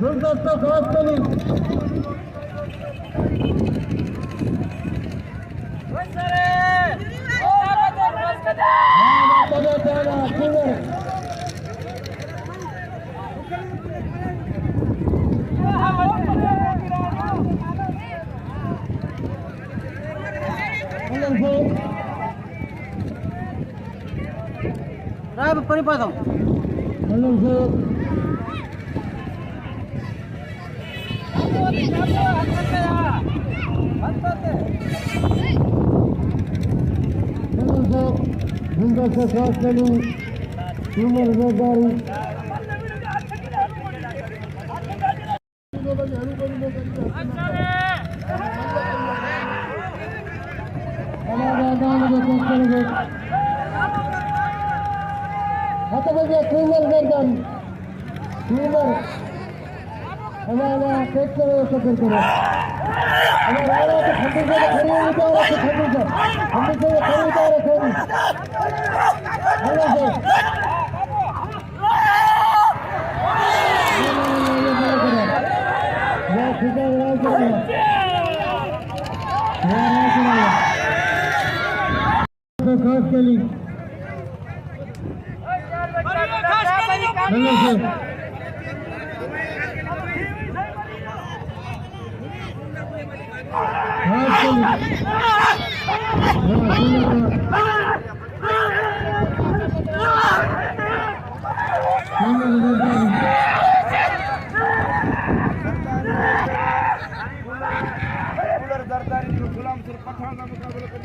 گلدستو خاصخيلي Rabu peripasang. گلدستو خاصخيلي عمر زرداري ڪولر زرداري ڪولر हमारा पेट करो सफर करो हमारा आला तो खंडे से खड़ी उतारो से खंडे से खड़ी उतारो खड़ी हेलो सर ये ठीक है राज करो तो खासखिली हेलो सर زرداري جو غلام سر پठान का मुकाबला कर